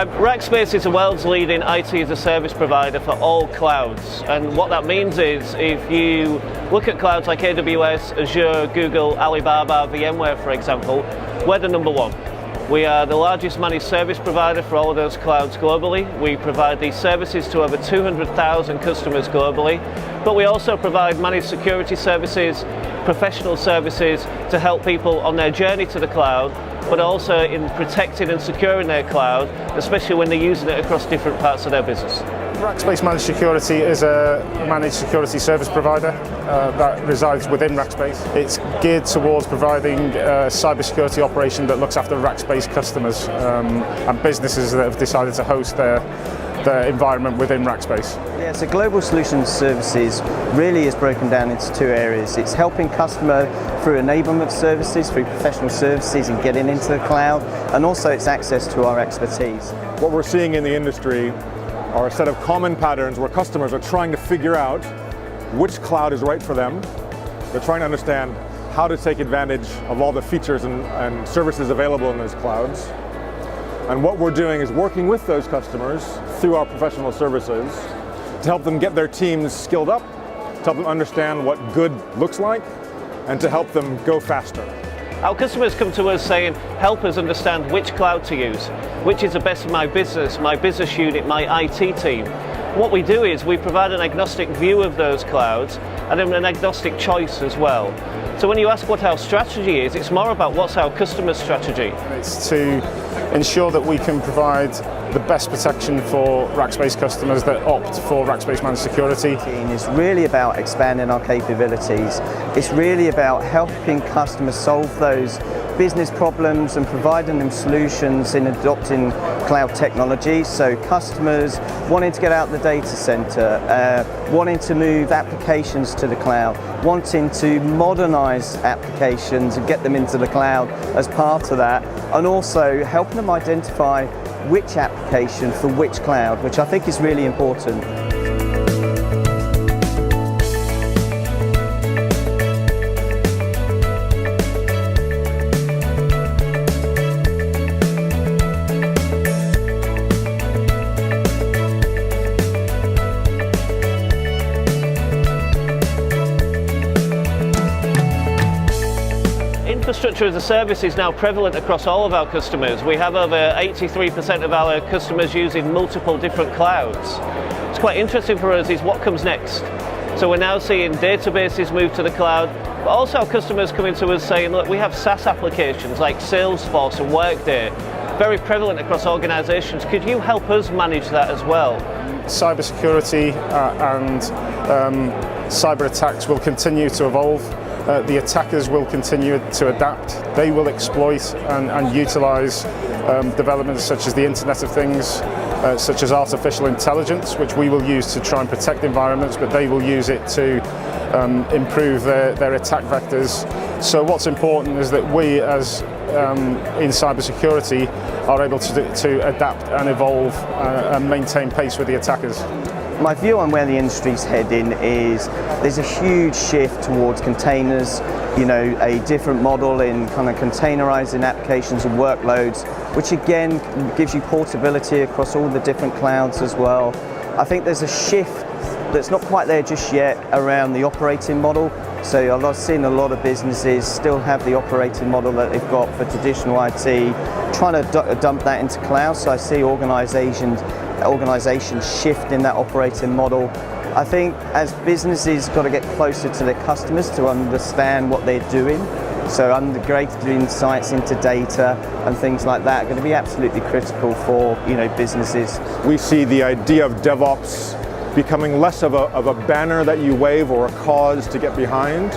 Rackspace is the world's leading IT as a service provider for all clouds, and what that means is if you look at clouds like AWS, Azure, Google, Alibaba, VMware for example, we're the number one. We are the largest managed service provider for all of those clouds globally. We provide these services to over 200,000 customers globally, but we also provide managed security services, professional services to help people on their journey to the cloud, but also in protecting and securing their cloud, especially when they're using it across different parts of their business. Rackspace Managed Security is a managed security service provider that resides within Rackspace. It's geared towards providing a cybersecurity operation that looks after Rackspace customers and businesses that have decided to host their environment within Rackspace. Yeah, so Global Solutions Services really is broken down into two areas. It's helping customer through enablement services, through professional services and getting into the cloud, and also it's access to our expertise. What we're seeing in the industry are a set of common patterns where customers are trying to figure out which cloud is right for them. They're trying to understand how to take advantage of all the features and services available in those clouds. And what we're doing is working with those customers through our professional services to help them get their teams skilled up, to help them understand what good looks like, and to help them go faster. Our customers come to us saying, help us understand which cloud to use, which is the best for my business unit, my IT team. What we do is we provide an agnostic view of those clouds and then an agnostic choice as well. So when you ask what our strategy is, it's more about what's our customer's strategy. It's to ensure that we can provide the best protection for Rackspace customers that opt for Rackspace Managed Security. It's really about expanding our capabilities. It's really about helping customers solve those business problems and providing them solutions in adopting cloud technology. So customers wanting to get out the data center, wanting to move applications to the cloud, wanting to modernize applications and get them into the cloud as part of that, and also helping them identify which application for which cloud, which I think is really important. Infrastructure as a service is now prevalent across all of our customers. We have over 83% of our customers using multiple different clouds. It's quite interesting for us is what comes next. So we're now seeing databases move to the cloud, but also our customers coming to us saying, look, we have SaaS applications like Salesforce and Workday, very prevalent across organizations. Could you help us manage that as well? Cybersecurity and cyber attacks will continue to evolve. The attackers will continue to adapt. They will exploit and utilize developments such as the Internet of Things, such as artificial intelligence, which we will use to try and protect environments, but they will use it to improve their attack vectors. So what's important is that we, as in cybersecurity, are able to adapt and evolve and maintain pace with the attackers. My view on where the industry's heading is there's a huge shift towards containers, a different model in kind of containerizing applications and workloads, which again gives you portability across all the different clouds as well. I think there's a shift that's not quite there just yet around the operating model. So I've seen a lot of businesses still have the operating model that they've got for traditional IT, trying to dump that into cloud. So I see organizations shifting that operating model. I think as businesses got to get closer to their customers to understand what they're doing. So greater insights into data and things like that are going to be absolutely critical for businesses. We see the idea of DevOps becoming less of a banner that you wave or a cause to get behind.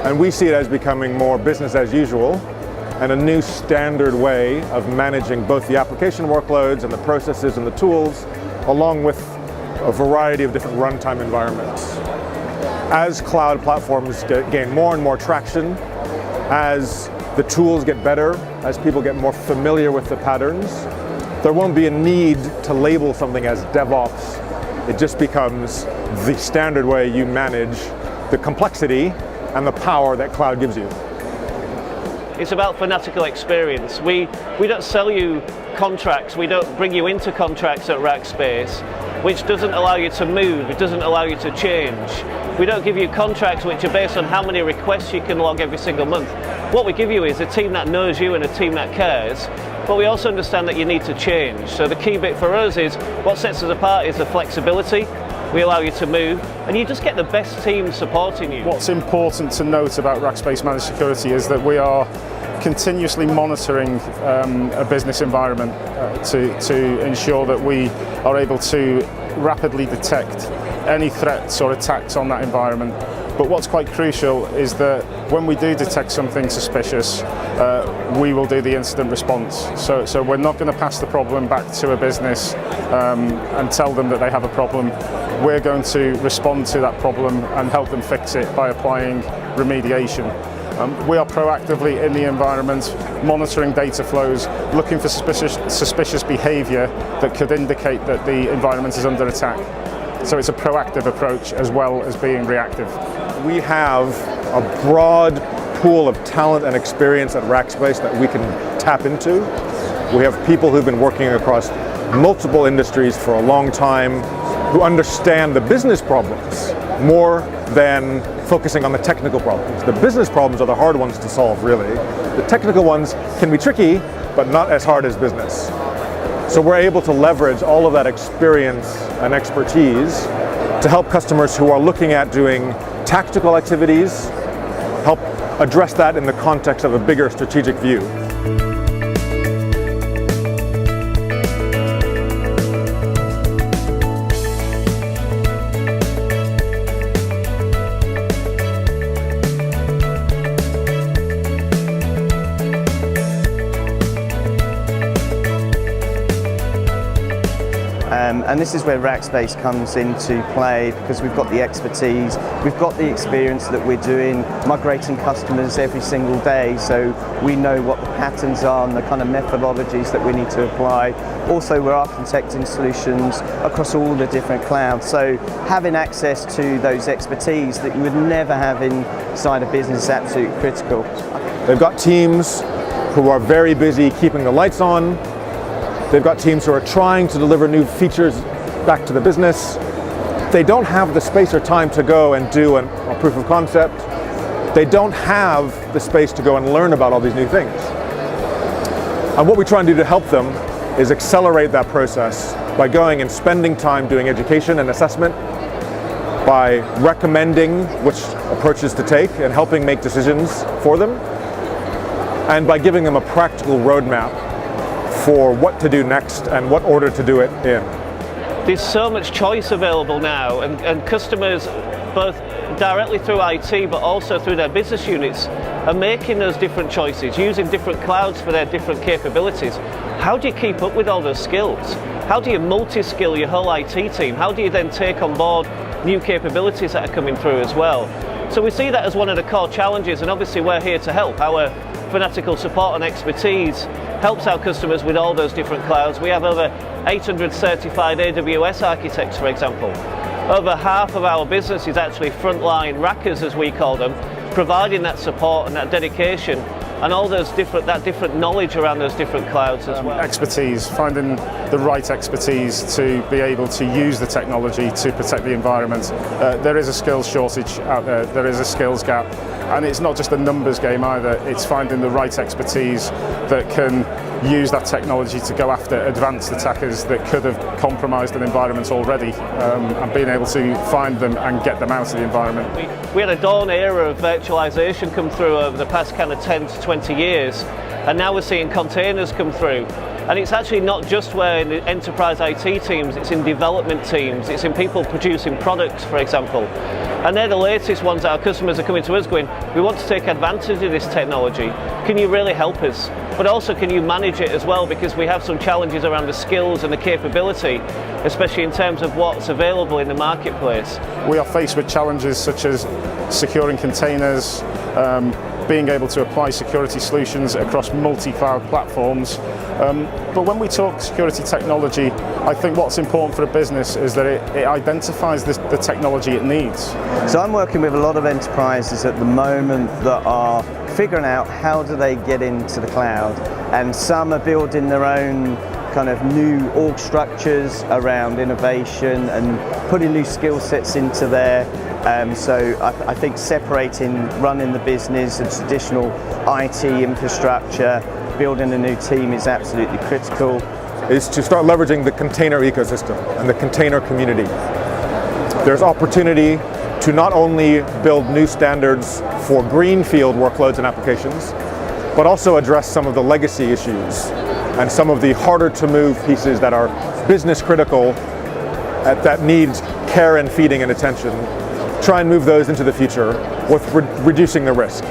And we see it as becoming more business as usual and a new standard way of managing both the application workloads and the processes and the tools, along with a variety of different runtime environments. As cloud platforms gain more and more traction, as the tools get better, as people get more familiar with the patterns, there won't be a need to label something as DevOps. It just becomes the standard way you manage the complexity and the power that cloud gives you. It's about fanatical experience. We don't sell you contracts, we don't bring you into contracts at Rackspace, which doesn't allow you to move, it doesn't allow you to change. We don't give you contracts which are based on how many requests you can log every single month. What we give you is a team that knows you and a team that cares, but we also understand that you need to change. So the key bit for us is, what sets us apart is the flexibility. We allow you to move, and you just get the best team supporting you. What's important to note about Rackspace Managed Security is that we are continuously monitoring a business environment to ensure that we are able to rapidly detect any threats or attacks on that environment. But what's quite crucial is that when we do detect something suspicious, we will do the incident response. So we're not going to pass the problem back to a business and tell them that they have a problem. We're going to respond to that problem and help them fix it by applying remediation. We are proactively in the environment, monitoring data flows, looking for suspicious behaviour that could indicate that the environment is under attack. So it's a proactive approach as well as being reactive. We have a broad pool of talent and experience at Rackspace that we can tap into. We have people who've been working across multiple industries for a long time, who understand the business problems more than focusing on the technical problems. The business problems are the hard ones to solve, really. The technical ones can be tricky, but not as hard as business. So we're able to leverage all of that experience and expertise to help customers who are looking at doing tactical activities, help address that in the context of a bigger strategic view. And this is where Rackspace comes into play, because we've got the expertise, we've got the experience that we're doing migrating customers every single day, so we know what the patterns are and the kind of methodologies that we need to apply. Also, we're architecting solutions across all the different clouds, so having access to those expertise that you would never have inside a business is absolutely critical. They've got teams who are very busy keeping the lights on. They've got teams who are trying to deliver new features back to the business. They don't have the space or time to go and do a proof of concept. They don't have the space to go and learn about all these new things. And what we try and do to help them is accelerate that process by going and spending time doing education and assessment, by recommending which approaches to take and helping make decisions for them, and by giving them a practical roadmap for what to do next and what order to do it in. There's so much choice available now, and customers, both directly through IT but also through their business units, are making those different choices, using different clouds for their different capabilities. How do you keep up with all those skills? How do you multi-skill your whole IT team? How do you then take on board new capabilities that are coming through as well? So we see that as one of the core challenges, and obviously we're here to help. Our fanatical support and expertise helps our customers with all those different clouds. We have over 800 certified AWS architects, for example. Over half of our business is actually frontline rackers, as we call them, providing that support and that dedication and all those different knowledge around those different clouds as well. Expertise, finding the right expertise to be able to use the technology to protect the environment. There is a skills shortage out there, there is a skills gap, and it's not just a numbers game either, it's finding the right expertise that can use that technology to go after advanced attackers that could have compromised an environment already, and being able to find them and get them out of the environment. We had a dawn era of virtualization come through over the past kind of 10 to 20 years, and now we're seeing containers come through. And it's actually not just where in the enterprise IT teams, it's in development teams, it's in people producing products, for example. And they're the latest ones that our customers are coming to us going, we want to take advantage of this technology. Can you really help us? But also, can you manage it as well? Because we have some challenges around the skills and the capability, especially in terms of what's available in the marketplace. We are faced with challenges such as securing containers, being able to apply security solutions across multi-cloud platforms. But when we talk security technology, I think what's important for a business is that it identifies the technology it needs. So I'm working with a lot of enterprises at the moment that are figuring out how do they get into the cloud, and some are building their own kind of new org structures around innovation and putting new skill sets into there. So I think separating running the business and traditional IT infrastructure, building a new team is absolutely critical. Is to start leveraging the container ecosystem and the container community. There's opportunity to not only build new standards for greenfield workloads and applications, but also address some of the legacy issues and some of the harder to move pieces that are business critical, that need care and feeding and attention. Try and move those into the future with reducing the risk.